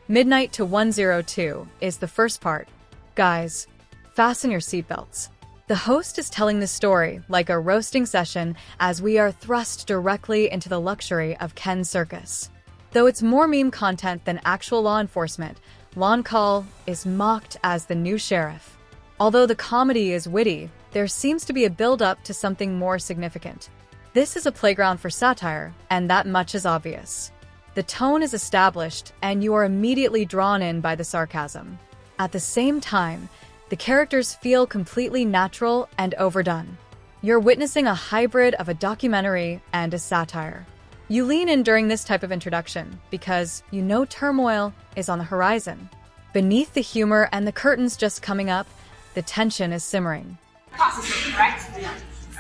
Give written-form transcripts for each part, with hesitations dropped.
Midnight to 102 is the first part. Guys, fasten your seatbelts. The host is telling the story like a roasting session as we are thrust directly into the luxury of Ken's circus. Though it's more meme content than actual law enforcement, Lon Call is mocked as the new sheriff. Although the comedy is witty, there seems to be a build-up to something more significant. This is a playground for satire, and that much is obvious. The tone is established, and you are immediately drawn in by the sarcasm. At the same time, the characters feel completely natural and overdone. You're witnessing a hybrid of a documentary and a satire. You lean in during this type of introduction because you know turmoil is on the horizon. Beneath the humor and the curtains just coming up, the tension is simmering. Process it, correct? Yeah.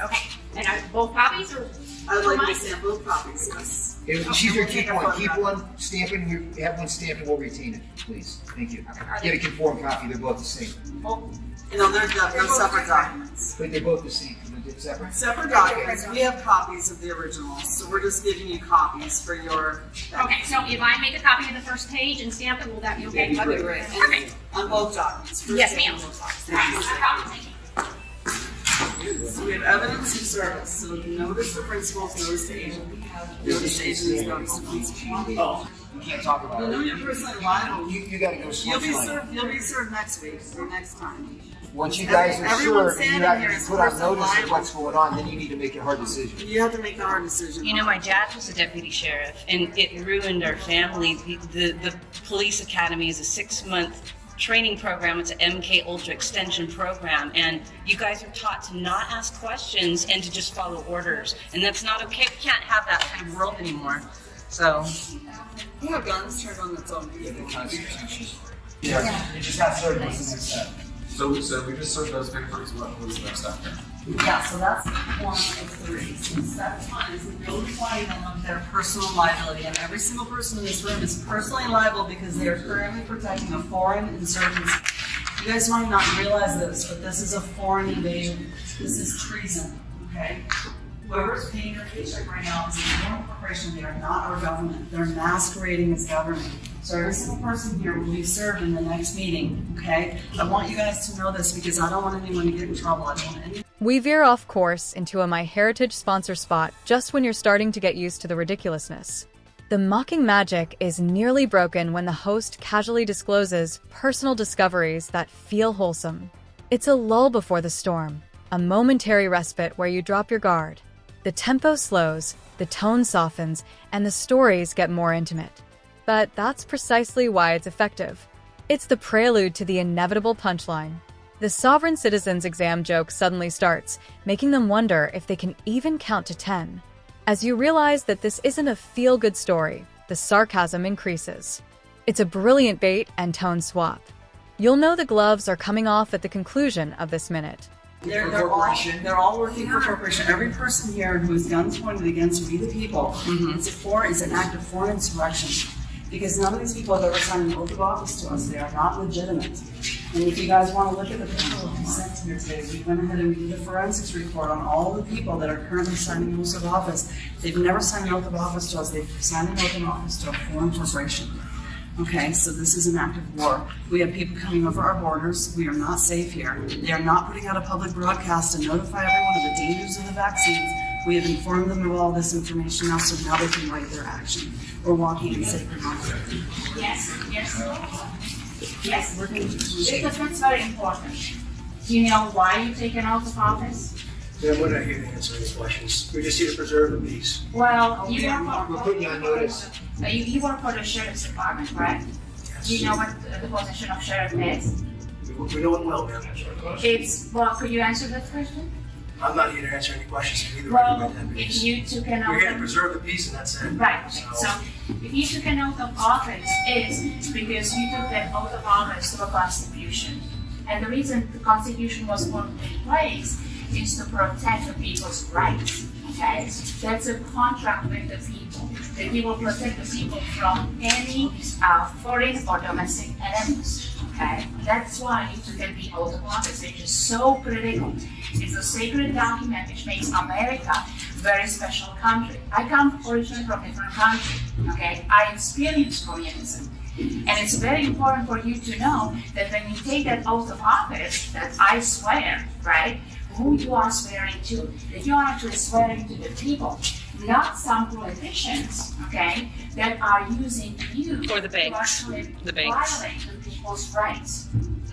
Okay. And are both copies or? I would like to stamp both copies, yes. She's going to keep one stamping, you have one stamped and we'll retain it, please. Thank you. Get a conform copy, they're both the same. Oh, No, they're separate documents. But they're both the same, they're separate. Separate documents. We have copies of the originals, so we're just giving you copies for your. okay, so if I make a copy of the first page and stamp it, will that be okay? That'd be Great. Perfect. On both documents. First Yes, and ma'am. both All right, documents. no problem, thank you. So we have evidence of service. So notice the principals, notice the agent. Notice the agent is notice the principal. Oh, you can't talk about You know it. you're personally liable. You gotta go slow. You'll be served next week or next time. Once you guys are Everyone sure and you standing have here to is put on personally notice of liable. what's going on, then you need to make a hard decision. You have to make a hard decision. You know, my dad was a deputy sheriff, and it ruined our family. The police academy is a 6-month training program. It's an MK Ultra extension program, and you guys are taught to not ask questions and to just follow orders, and that's not okay. We can't have that kind of world anymore. So, You have guns turned on its own. The Constitution. Yeah, it just got served. What's the next step? So we just served those papers. What was the next step here? Yeah, so that's one of three. So step one is notifying them of their personal liability, and every single person in this room is personally liable because they are currently protecting a foreign insurgency. You guys might not realize this, but this is a foreign invasion. This is treason, okay? Whoever's paying your paycheck right now is a foreign corporation. They are not our government. They're masquerading as government. So every single person here will be served in the next meeting, okay? I want you guys to know this because I don't want anyone to get in trouble. I don't want anyone. We veer off course into a MyHeritage sponsor spot just when you're starting to get used to the ridiculousness. The mocking magic is nearly broken when the host casually discloses personal discoveries that feel wholesome. It's a lull before the storm, a momentary respite where you drop your guard. The tempo slows, the tone softens, and the stories get more intimate. But that's precisely why it's effective. It's the prelude to the inevitable punchline. The sovereign citizen's exam joke suddenly starts, making them wonder if they can even count to 10. As you realize that this isn't a feel-good story, the sarcasm increases. It's a brilliant bait and tone swap. You'll know the gloves are coming off at the conclusion of this minute. They're all working for a corporation. Every person here whose guns pointed against we the people is an act of foreign insurrection. Because none of these people have ever signed an oath of office to us. They are not legitimate. And if you guys want to look at the people who sent here today, we went ahead and we did a forensics report on all the people that are currently signing oaths of office. They've never signed an oath of office to us. They've signed an oath of office to a foreign corporation. Okay, so this is an act of war. We have people coming over our borders. We are not safe here. They are not putting out a public broadcast to notify everyone of the dangers of the vaccines. We have informed them of all this information now, so now they can write their action. We're walking in sacred ground. Yes, because that's very important. Do you know why you take an oath of office? Then we're not here to answer any questions. We're just here to preserve the peace. Well, you work We're putting you on notice. you work for the sheriff's department, right? Do you know what the position of sheriff is? We know it well, ma'am. Well, could you answer that question? I'm not here to answer any questions. I'm either Well, recommend that if peace. you took an We're here to oath, preserve the peace, and that's it. right? So, if you took an oath of office, is because you took that oath of office to a constitution, and the reason the constitution was put in place is to protect the people's rights. Okay, that's a contract with the people. That you will protect the people from any foreign or domestic enemies. Okay, that's why you took the oath of office, which is so critical. It's a sacred document which makes America a very special country. I come originally from a different country. Okay, I experienced communism. And it's very important for you to know that when you take that oath of office, that I swear, right, who you are swearing to, that you are actually swearing to the people, not some politicians, okay, that are using you Or the banks. to actually The banks. violate the people's rights.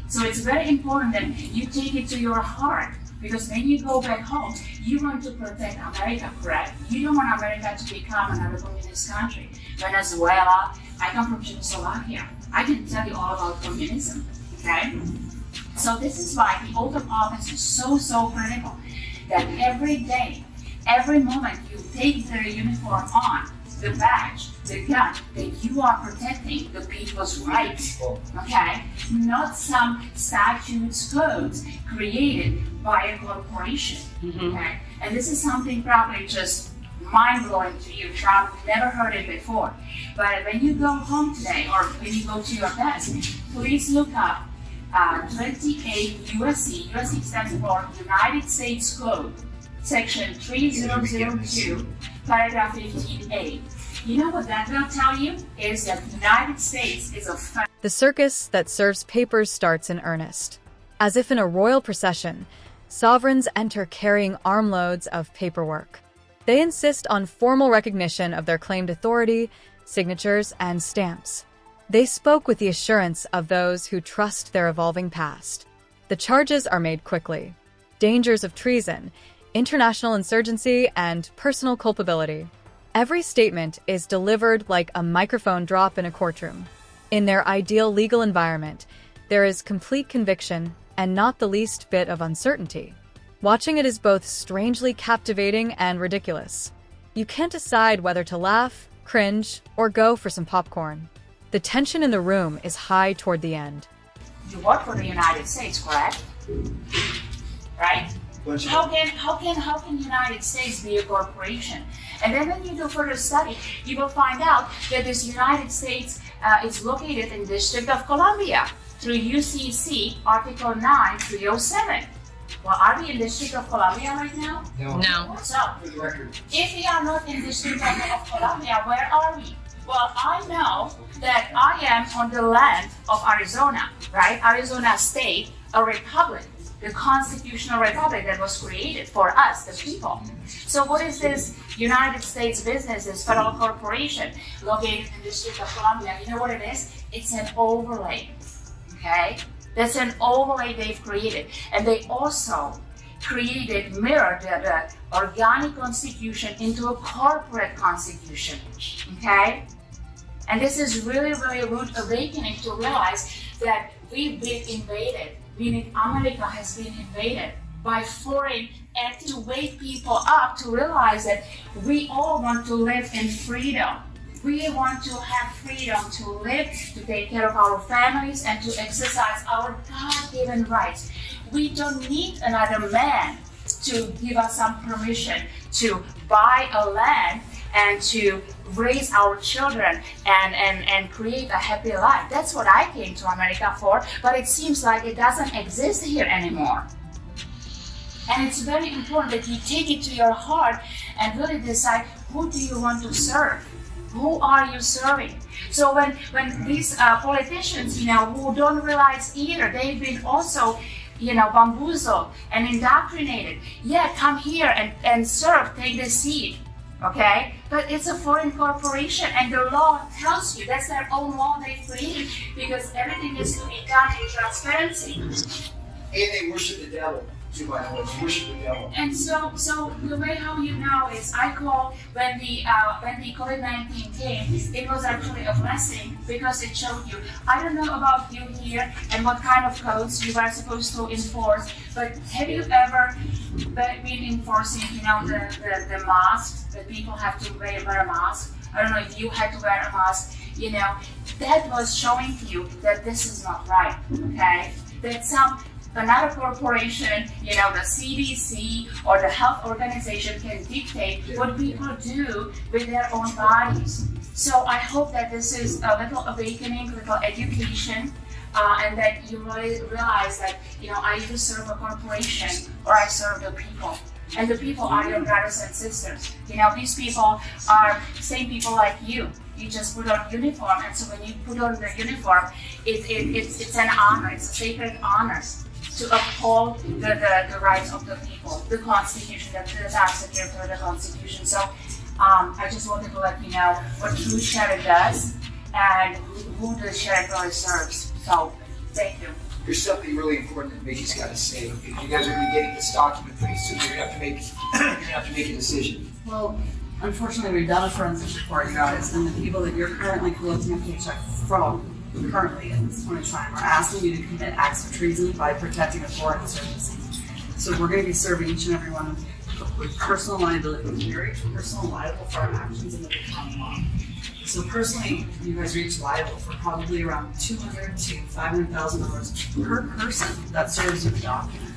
So it's very important that you take it to your heart, because when you go back home, you want to protect America, correct? You don't want America to become another communist country. Venezuela, I come from Czechoslovakia. I can tell you all about communism, okay? So this is why the oath of office is so critical, that every day, every moment you take the uniform on, the badge, the gun, that you are protecting the people's rights, okay? Not some statutes, codes created by a corporation, okay? And this is something probably just mind-blowing to you. Trump never heard it before. But when you go home today, or when you go to your desk, please look up 28 USC. USC stands for United States Code, Section 3002, Paragraph 15A. You know what that will tell you? Is that the United States is a The circus that serves papers starts in earnest. As if in a royal procession, sovereigns enter carrying armloads of paperwork. They insist on formal recognition of their claimed authority, signatures, and stamps. They spoke with the assurance of those who trust their evolving past. The charges are made quickly. Dangers of treason, international insurgency, and personal culpability. Every statement is delivered like a microphone drop in a courtroom. In their ideal legal environment, there is complete conviction and not the least bit of uncertainty. Watching it is both strangely captivating and ridiculous. You can't decide whether to laugh, cringe, or go for some popcorn. The tension in the room is high toward the end. You work for the United States, correct? Right? How can United States be a corporation? And then when you do further study, you will find out that this United States is located in District of Columbia through UCC Article 9307. Well, are we in District of Columbia right now? No. So, if we are not in District of Columbia, where are we? Well, I know that I am on the land of Arizona, right? Arizona State, a republic, the constitutional republic that was created for us, the people. So what is this United States business, this federal corporation located in the District of Columbia? You know what it is? It's an overlay, okay? That's an overlay they've created. And they also mirrored the organic constitution into a corporate constitution, okay? And this is really a rude awakening to realize that we've been invaded, meaning America has been invaded by foreign, and to wake people up to realize that we all want to live in freedom. We want to have freedom to live, to take care of our families, and to exercise our God-given rights. We don't need another man to give us some permission to buy a land and to raise our children and create a happy life. That's what I came to America for, but it seems like it doesn't exist here anymore. And it's very important that you take it to your heart and really decide, who do you want to serve? Who are you serving? So when these politicians, who don't realize either, they've been also, bamboozled and indoctrinated. Yeah, come here and serve, take the seat, okay? But it's a foreign corporation, and the law tells you that's their own law they created, because everything is to be done in transparency. And they worship the devil. Too, by the way, they worship the devil. And so the way how you know is, I call when the COVID-19 came, it was actually a blessing, because it showed you. I don't know about you here and what kind of codes you are supposed to enforce, but have you ever been enforcing, the mask that people have to wear a mask? I don't know if you had to wear a mask. That was showing to you that this is not right. Okay, that another corporation, the CDC or the health organization can dictate what people do with their own bodies. So I hope that this is a little awakening, little education, and that you really realize that, I either serve a corporation or I serve the people. And the people are your brothers and sisters. These people are same people like you. you just put on uniform, and so when you put on the uniform, it's an honor, it's a sacred honor to uphold the rights of the people, the Constitution, the tax here for the Constitution. So I just wanted to let you know what true sheriff does and who the sheriff really serves. So thank you. There's something really important that Mickey's got to say. Because you guys are going to be getting this document pretty soon. You're going to have to make a decision. Well, unfortunately, we've done a forensic report, you guys, and the people that you're currently collecting a paycheck from, currently at this point in time, are asking you to commit acts of treason by protecting a foreign insurgency. So we're going to be serving each and every one of you with personal liability. You're each personal liable for our actions under the common law. So personally, you guys are each liable for probably around $200,000 to $500,000 per person that serves you the document.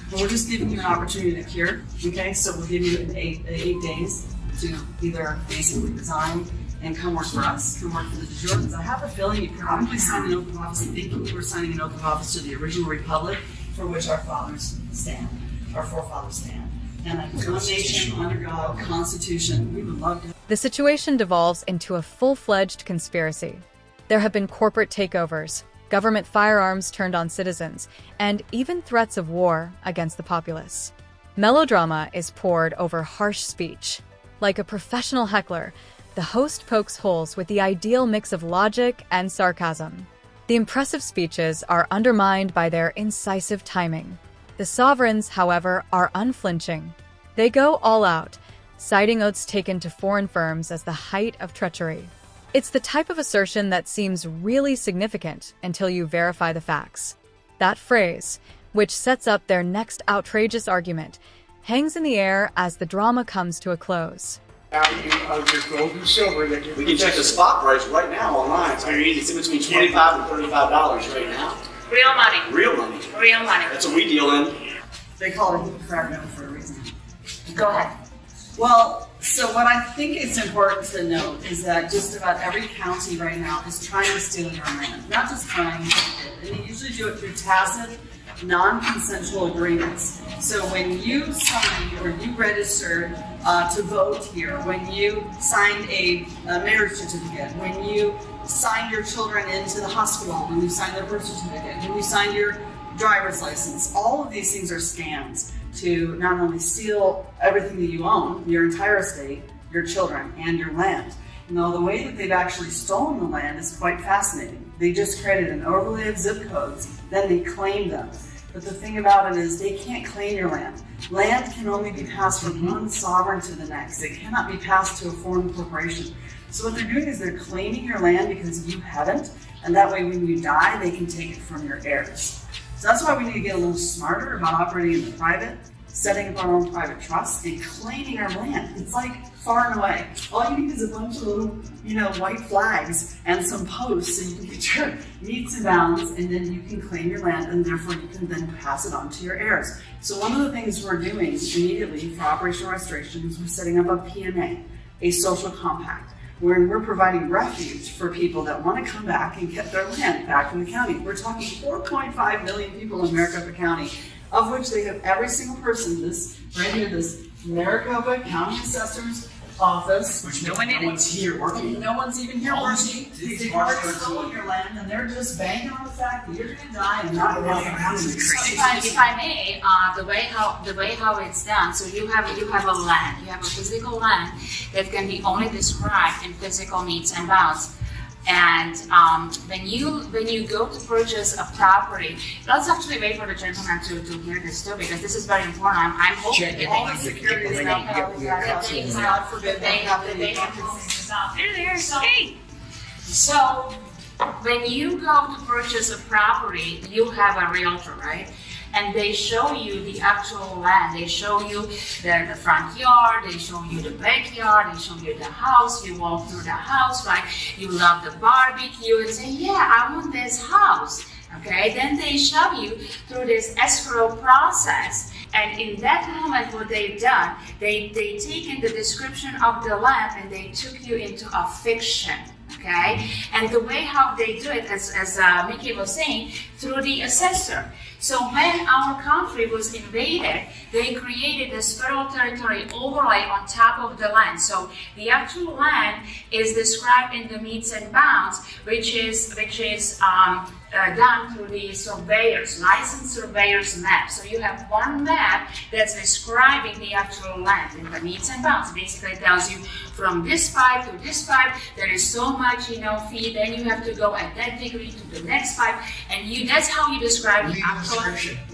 But we're just giving you an opportunity to cure, okay? So we'll give you eight days to either basically resign and come work for us, come work for the de jure. Because I have a feeling you probably signed an oath of office thinking you were signing an oath of office to the original republic for which our fathers stand, our forefathers stand. And like one nation under God, Constitution. We would love to. The situation devolves into a full-fledged conspiracy. There have been corporate takeovers, government firearms turned on citizens, and even threats of war against the populace. Melodrama is poured over harsh speech. Like a professional heckler, the host pokes holes with the ideal mix of logic and sarcasm. The impressive speeches are undermined by their incisive timing. The sovereigns, however, are unflinching. They go all out, citing oaths taken to foreign firms as the height of treachery. It's the type of assertion that seems really significant until you verify the facts. That phrase, which sets up their next outrageous argument, hangs in the air as the drama comes to a close. Value of your gold and silver that you're We can check the spot price right now online. It's very easy. It's in between $25 and $35 right now. Real money. Real money. Real money. That's what we deal in. They call it a crack note for a reason. Go ahead. Well, so what I think is important to note is that just about every county right now is trying to steal your land. Not just trying, and they usually do it through tacit, non-consensual agreements. So when you signed or you registered to vote here, when you signed a marriage certificate, when you signed your children into the hospital, when you signed their birth certificate, when you signed your driver's license, all of these things are scams to not only steal everything that you own, your entire estate, your children, and your land. Now, the way that they've actually stolen the land is quite fascinating. They just created an overlay of zip codes, then they claim them. But the thing about it is they can't claim your land. Land can only be passed from one sovereign to the next. It cannot be passed to a foreign corporation. So what they're doing is they're claiming your land because you haven't, and that way when you die, they can take it from your heirs. So that's why we need to get a little smarter about operating in the private, setting up our own private trusts, and claiming our land. It's like far and away. All you need is a bunch of little, white flags and some posts so you can get your meets and bounds, and then you can claim your land, and therefore you can then pass it on to your heirs. So one of the things we're doing immediately for operational restoration is we're setting up a PMA, a social compact, where we're providing refuge for people that want to come back and get their land back from the county. We're talking 4.5 million people in Maricopa County, of which they have every single person, this Maricopa County Assessor's Office. Which no one's here working. No one's even here working. They've already stolen your land, and they're just banking on the fact that you're going to die and not going to have If I may, the way how it's done. So you have a land. You have a physical land that can be only described in physical meets and bounds. And when you go to purchase a property, let's actually wait for the gentleman to hear this too, because this is very important. I'm hoping that all the security is now held, that they have, that they have to this out. Hey. So when you go to purchase a property, you have a realtor, right? And they show you the actual land. They show you the front yard, they show you the backyard, they show you the house. You walk through the house, right? You love the barbecue and say, yeah, I want this house. Okay, then they show you through this escrow process. And in that moment, what they've done, they taken the description of the land and they took you into a fiction. Okay, and the way how they do it, as Mickey was saying, through the assessor. So when our country was invaded, they created this federal territory overlay on top of the land. So the actual land is described in the metes and bounds, which is done through the surveyors, licensed surveyors map. So you have one map that's describing the actual land in the metes and bounds. Basically, it tells you from this pipe to this pipe, there is so much, feet. Then you have to go at that degree to the next pipe, and that's how you describe the actual.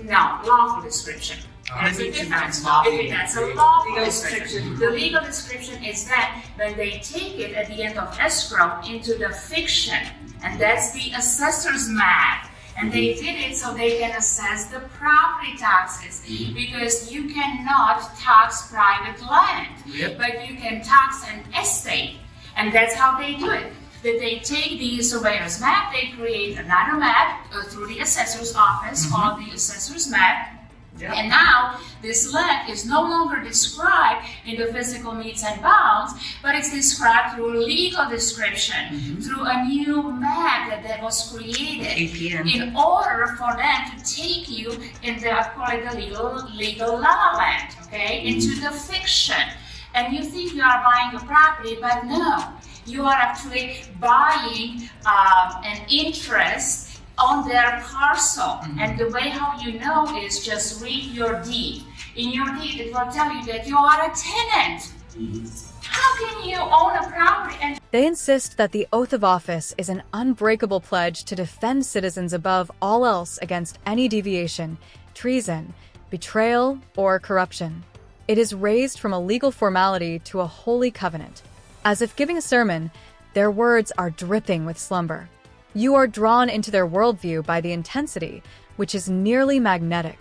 No, lawful description. There's a difference. That's a lawful description. The legal description is that when they take it at the end of escrow into the fiction, and that's the assessor's map. And they did it so they can assess the property taxes, because you cannot tax private land, but you can tax an estate, and that's how they do it. That they take the surveyor's map, they create another map through the assessor's office called the assessor's map. Yep. And now this land is no longer described in the physical metes and bounds, but it's described through legal description, through a new map that was created APN. In order for them to take you in the, I call it the legal la la land, okay, into the fiction. And you think you are buying a property, but no, you are actually buying an interest on their parcel. And the way how you know is just read your deed. In your deed, it will tell you that you are a tenant. How can you own a property and They insist that the oath of office is an unbreakable pledge to defend citizens above all else against any deviation, treason, betrayal, or corruption. It is raised from a legal formality to a holy covenant. As if giving a sermon, their words are dripping with slumber. You are drawn into their worldview by the intensity, which is nearly magnetic.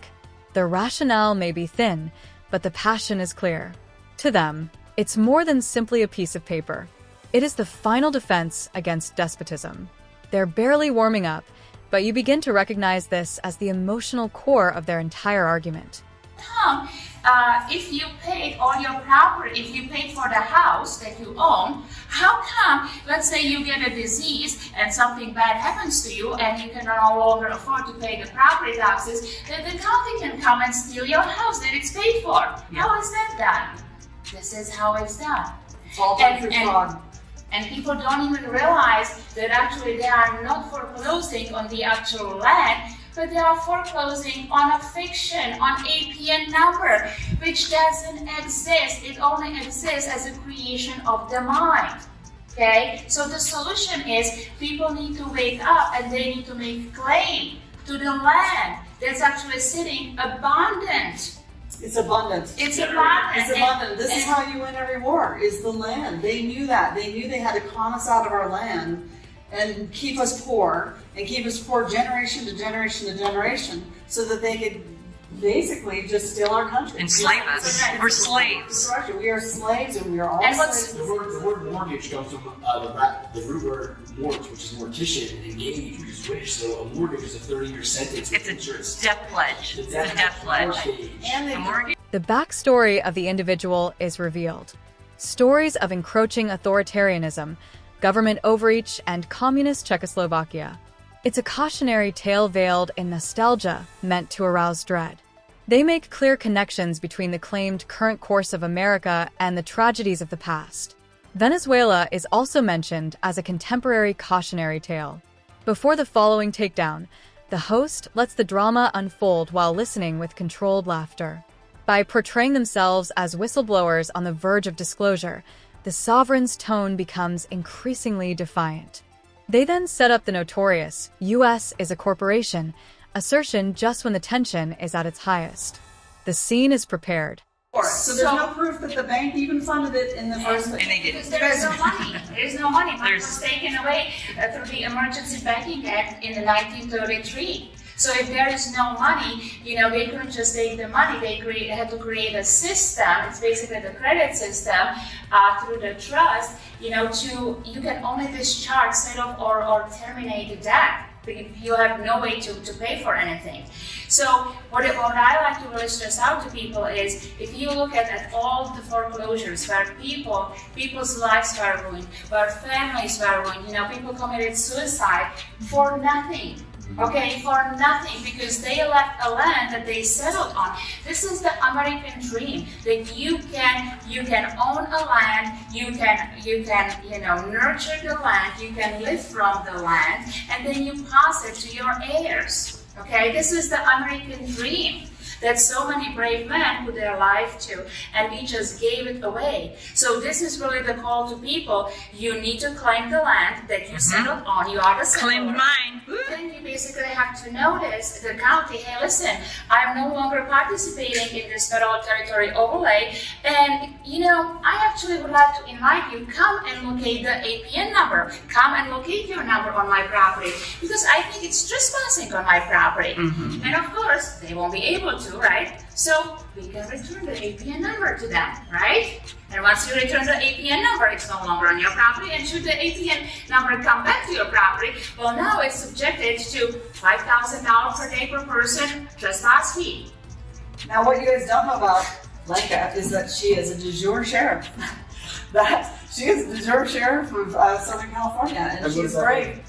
The rationale may be thin, but the passion is clear. To them, it's more than simply a piece of paper. It is the final defense against despotism. They're barely warming up, but you begin to recognize this as the emotional core of their entire argument. if you paid all your property, if you paid for the house that you own, how come, let's say you get a disease and something bad happens to you and you can no longer afford to pay the property taxes, that the county can come and steal your house that it's paid for? Yeah. How is that done? This is how it's done. It's all done through fraud. And people don't even realize that actually they are not foreclosing on the actual land, but they are foreclosing on a fiction, on APN number, which doesn't exist. It only exists as a creation of the mind. Okay? So the solution is people need to wake up and they need to make claim to the land that's actually sitting abundant. It's abundant. It's abundant. It's abundant. This is how you win every war, is the land. They knew that. They knew they had to con us out of our land and keep us poor generation to generation to generation, so that they could basically just steal our country. Enslave us. We're slaves. We are slaves, and we are all slaves. The word mortgage comes from the root word mort, which is mortician, and gauge, which is wish. So a mortgage is a 30-year sentence. It's a death pledge. It's a death pledge. And a mortgage. The backstory of the individual is revealed. Stories of encroaching authoritarianism, government overreach, and communist Czechoslovakia. It's a cautionary tale veiled in nostalgia meant to arouse dread. They make clear connections between the claimed current course of America and the tragedies of the past. Venezuela is also mentioned as a contemporary cautionary tale. Before the following takedown, the host lets the drama unfold while listening with controlled laughter. By portraying themselves as whistleblowers on the verge of disclosure, the sovereign's tone becomes increasingly defiant. They then set up the notorious "U.S. is a corporation" assertion just when the tension is at its highest. The scene is prepared. So there's no proof that the bank even funded it in the first place. And they didn't. There's no money. There's no money. Money was taken away through the Emergency Banking Act in 1933. So if there is no money, they couldn't just take the money. They had to create a system. It's basically the credit system through the trust. You can only discharge, settle, or terminate the debt. You have no way to pay for anything. So what I like to really stress out to people is, if you look at all the foreclosures where people's lives were ruined, where families were ruined, people committed suicide for nothing. Okay, for nothing, because they left a land that they settled on. This is the American dream, that you can own a land, you can nurture the land, you can live from the land, and then you pass it to your heirs. Okay, this is the American dream that so many brave men put their life to, and we just gave it away. So this is really the call to people. You need to claim the land that you settled on. You are the settler. Claim mine. Then you basically have to notice the county, hey, listen, I'm no longer participating in this federal territory overlay, and I actually would like to invite you, come and locate the APN number. Come and locate your number on my property, because I think it's trespassing on my property. And of course, they won't be able to, right? So we can return the APN number to them, right? And once you return the APN number, it's no longer on your property. And should the APN number come back to your property, well, now it's subjected to $5,000 per day per person trespass fee. Now, what you guys don't know about Lenka is that she is a de jure sheriff. That she is a de jure sheriff of Southern California, and she's brave.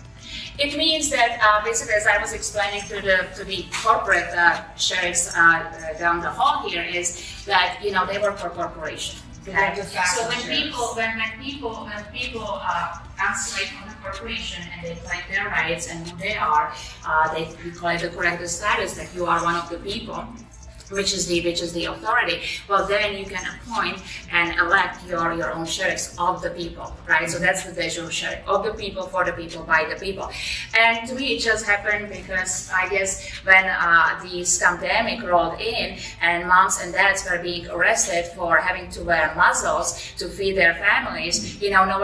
It means that basically, as I was explaining to the corporate sheriffs down the hall here, is that they work for a corporation. Okay? So when people isolate from the corporation and they claim their rights and who they are, they claim the correct status that you are one of the people, which is the authority. Well, then you can appoint and elect your own sheriffs of the people, right? So that's the de jure sheriff, of the people, for the people, by the people. And to me, it just happened because I guess when this pandemic rolled in and moms and dads were being arrested for having to wear muzzles to feed their families, no one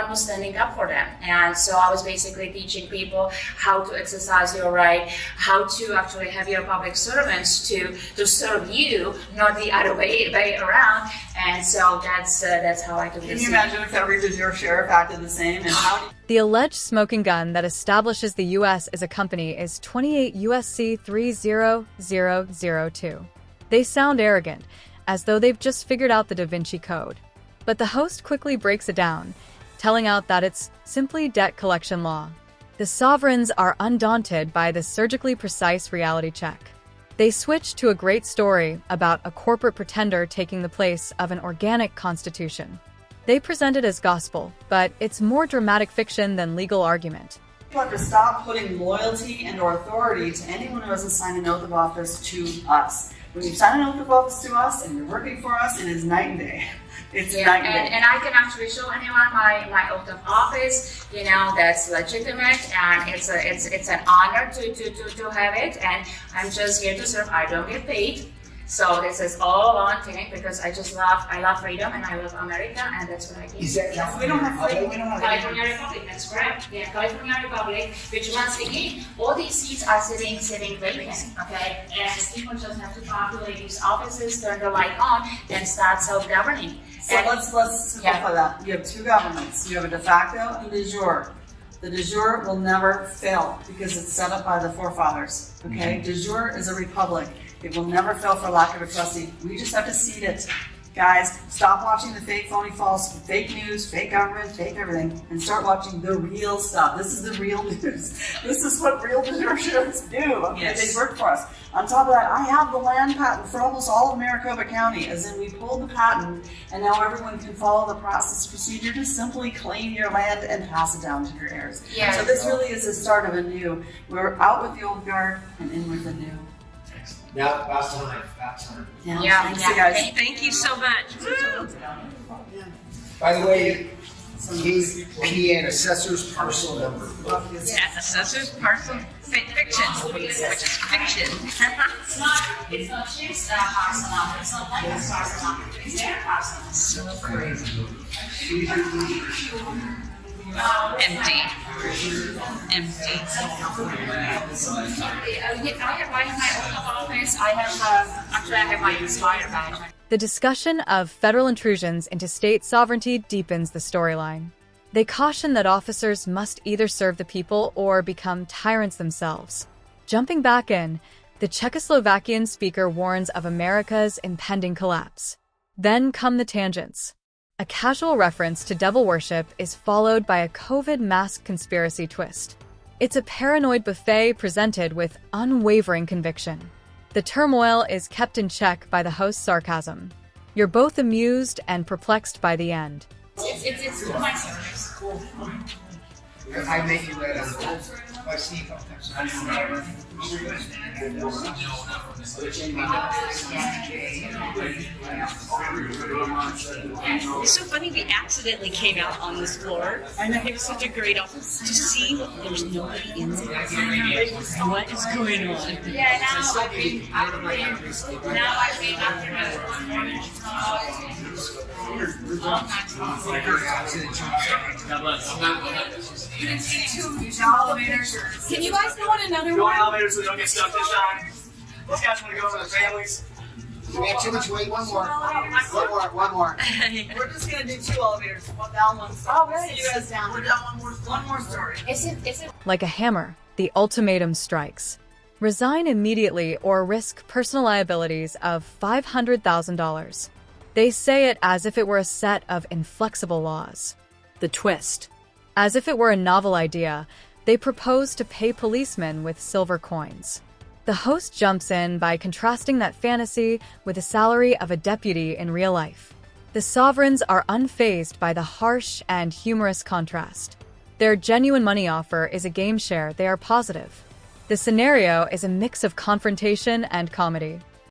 was standing up for them. And so I was basically teaching people how to exercise your right, how to actually have your public servants to serve you, not the other way around. And so that's how I took this. Can you imagine if every de jure sheriff acted the same? And how The alleged smoking gun that establishes the U.S. as a company is 28 U.S.C. 30002. They sound arrogant, as though they've just figured out the Da Vinci Code. But the host quickly breaks it down, telling out that it's simply debt collection law. The sovereigns are undaunted by the surgically precise reality check. They switch to a great story about a corporate pretender taking the place of an organic constitution. They present it as gospel, but it's more dramatic fiction than legal argument. people have to stop putting loyalty and or authority to anyone who hasn't signed an oath of office to us. When you sign an oath of office to us and you're working for us, it is night and day. It's night and day. And I can actually show anyone my oath of office, that's legitimate, and it's an honor to have it, and I'm just here to serve. I don't get paid. So this is all volunteering because I love freedom and I love America, and that's what I do. Is that We don't have freedom. We don't have California Republic, that's correct. Yeah, California Republic, which once again, all these seats are sitting vacant, okay? And people just have to populate these offices, turn the light on, and start self-governing. So let's simplify that. You have two governments. You have a de facto and de jure. The de jure will never fail because it's set up by the forefathers, okay? De jure is a republic. It will never fail for lack of a trustee. We just have to seed it. Guys, stop watching the fake, phony, false, fake news, fake government, fake everything, and start watching the real stuff. This is the real news. This is what real de jure sheriffs do. Okay? Yes. They work for us. On top of that, I have the land patent for almost all of Maricopa County, as in we pulled the patent, and now everyone can follow the procedure to simply claim your land and pass it down to your heirs. Yes. So this really is the start of a new. We're out with the old guard and in with the new. Now, about time. Yeah, thanks you guys. Thank you so much. By the way, PN, assessor's parcel number. Yeah, assessor's parcel fiction, which is fiction. It's not Chip's parcel number, it's not Lincoln's parcel number, it's their parcel number. So crazy. Empty. I have my own office. I have my Inspire badge. The discussion of federal intrusions into state sovereignty deepens the storyline. They caution that officers must either serve the people or become tyrants themselves. Jumping back in, the Czechoslovakian speaker warns of America's impending collapse. Then come the tangents. A casual reference to devil worship is followed by a COVID mask conspiracy twist. It's a paranoid buffet presented with unwavering conviction. The turmoil is kept in check by the host's sarcasm. You're both amused and perplexed by the end. It's my service. I make you my Steve. It's so funny we accidentally came out on this floor. I know it was such a great office to see there's nobody in there. What is going on? Yeah, now I've been Can you guys go on another Go on elevators so they don't get stuck this time. These guys want to go for their families. We have too much weight. One more. One more. We're just gonna do 2 elevators. One down, one story. Oh, right. See you guys down. We're down one more story. Is it Like a hammer, the ultimatum strikes. Resign immediately or risk personal liabilities of $500,000. They say it as if it were a set of inflexible laws. The twist. As if it were a novel idea, they propose to pay policemen with silver coins. The host jumps in by contrasting that fantasy with the salary of a deputy in real life. The sovereigns are unfazed by the harsh and humorous contrast. Their genuine money offer is a game share they are positive. The scenario is a mix of confrontation and comedy.